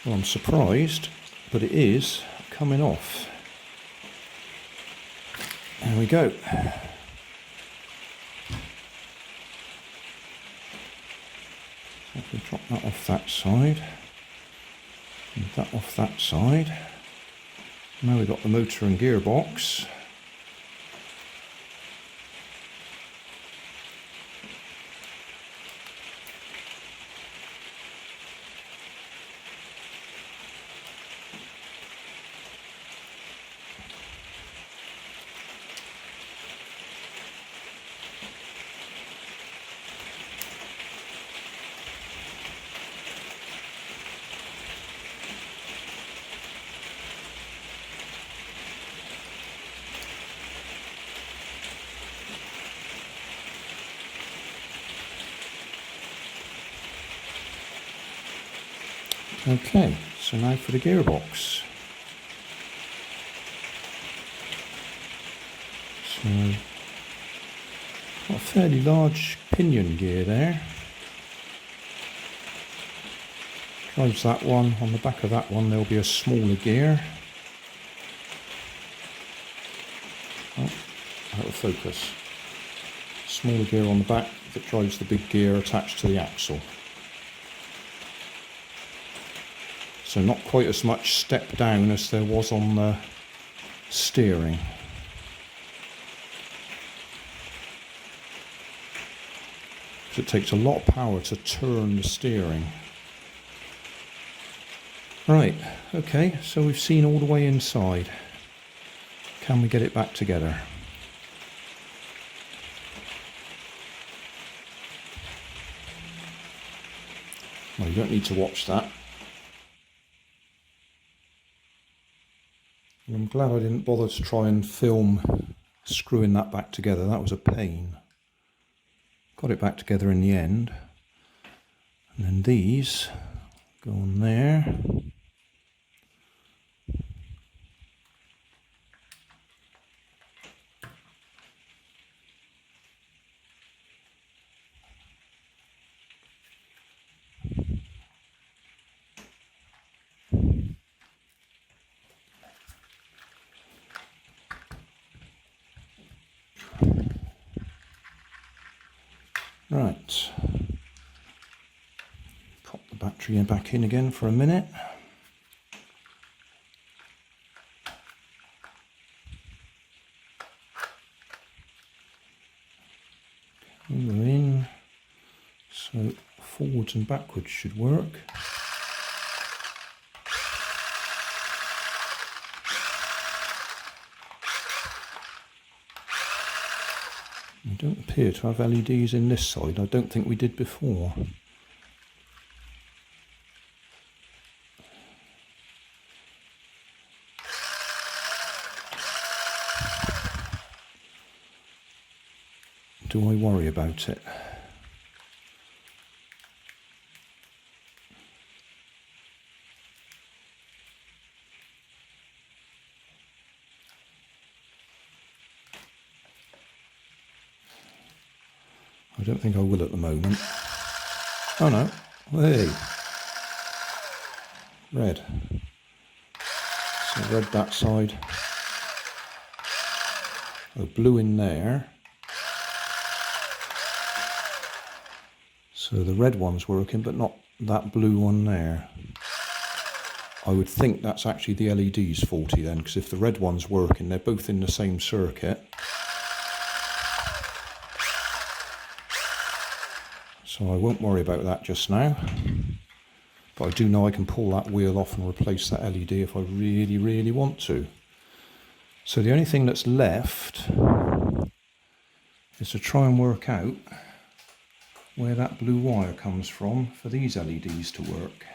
Well, I'm surprised, but it is coming off. There we go. So if we drop that off that side, and that off that side. Now we've got the motor and gearbox. Okay, so now for the gearbox. So, got a fairly large pinion gear there. Drives that one. On the back of that one there'll be a smaller gear. Oh, out of focus. Smaller gear on the back that drives the big gear attached to the axle. So not quite as much step down as there was on the steering. So it takes a lot of power to turn the steering. Right, okay, so we've seen all the way inside. Can we get it back together? Well, you don't need to watch that. I'm glad I didn't bother to try and film screwing that back together. That was a pain. Got it back together in the end. And then these go on there. Right, pop the battery back in again for a minute. We're in, so forwards and backwards should work. We don't appear to have LEDs in this side. I don't think we did before. Do I worry about it? I don't think I will at the moment. Oh no, hey, red. So red that side. Oh, blue in there. So the red one's working, but not that blue one there. I would think that's actually the LED's faulty then, because if the red one's working, they're both in the same circuit. So I won't worry about that just now. But I do know I can pull that wheel off and replace that LED if I really, really want to. So the only thing that's left is to try and work out where that blue wire comes from for these LEDs to work.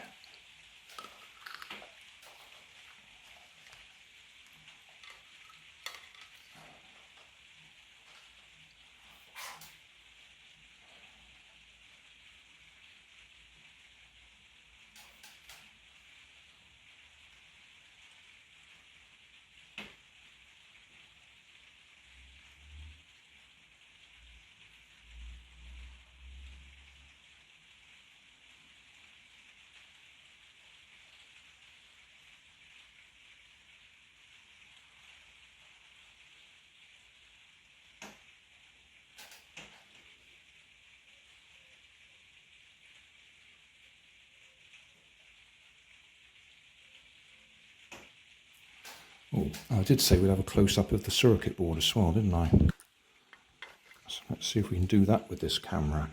Oh, I did say we'd have a close-up of the circuit board as well, didn't I? So let's see if we can do that with this camera.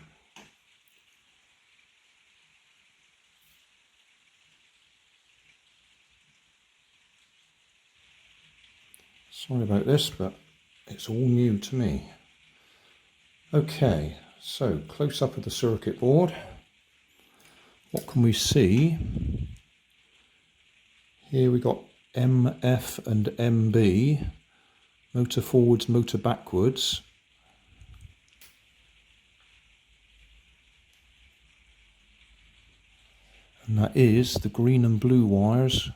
Sorry about this, but it's all new to me. Okay, so close-up of the circuit board. What can we see? Here we got MF and MB, motor forwards, motor backwards. And that is the green and blue wires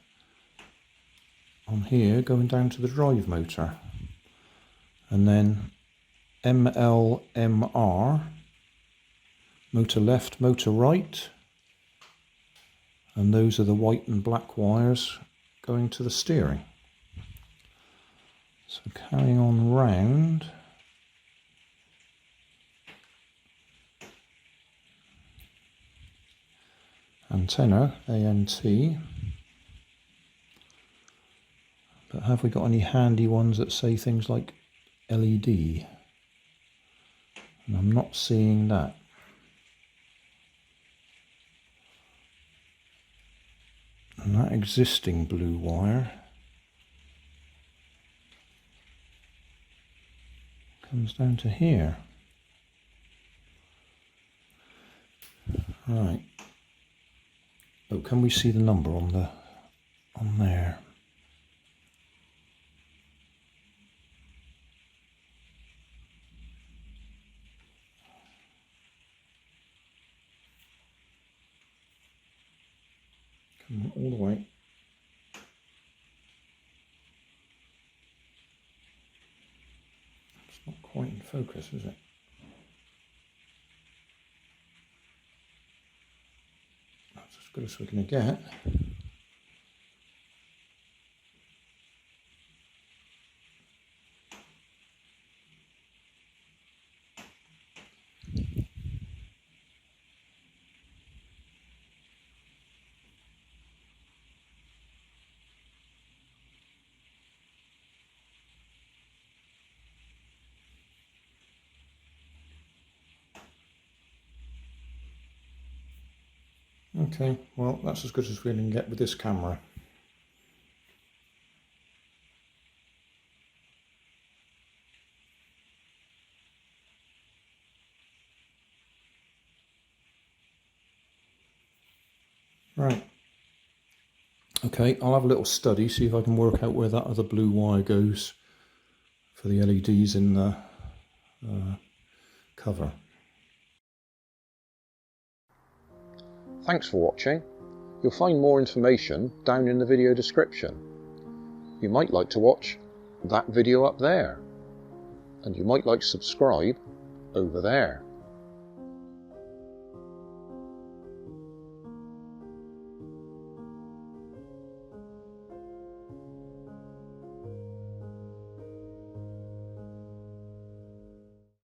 on here going down to the drive motor. And then ML, MR, motor left, motor right. And those are the white and black wires going to the steering. So carrying on round. Antenna, ANT. But have we got any handy ones that say things like LED? And I'm not seeing that. And that existing blue wire comes down to here. Right. Oh, can we see the number on there? Come on, all the way. It's not quite in focus, is it? That's as good as we're going to get. Okay, well, that's as good as we can get with this camera. Right. Okay, I'll have a little study, see if I can work out where that other blue wire goes for the LEDs in the cover. Thanks for watching. You'll find more information down in the video description. You might like to watch that video up there, and you might like to subscribe over there.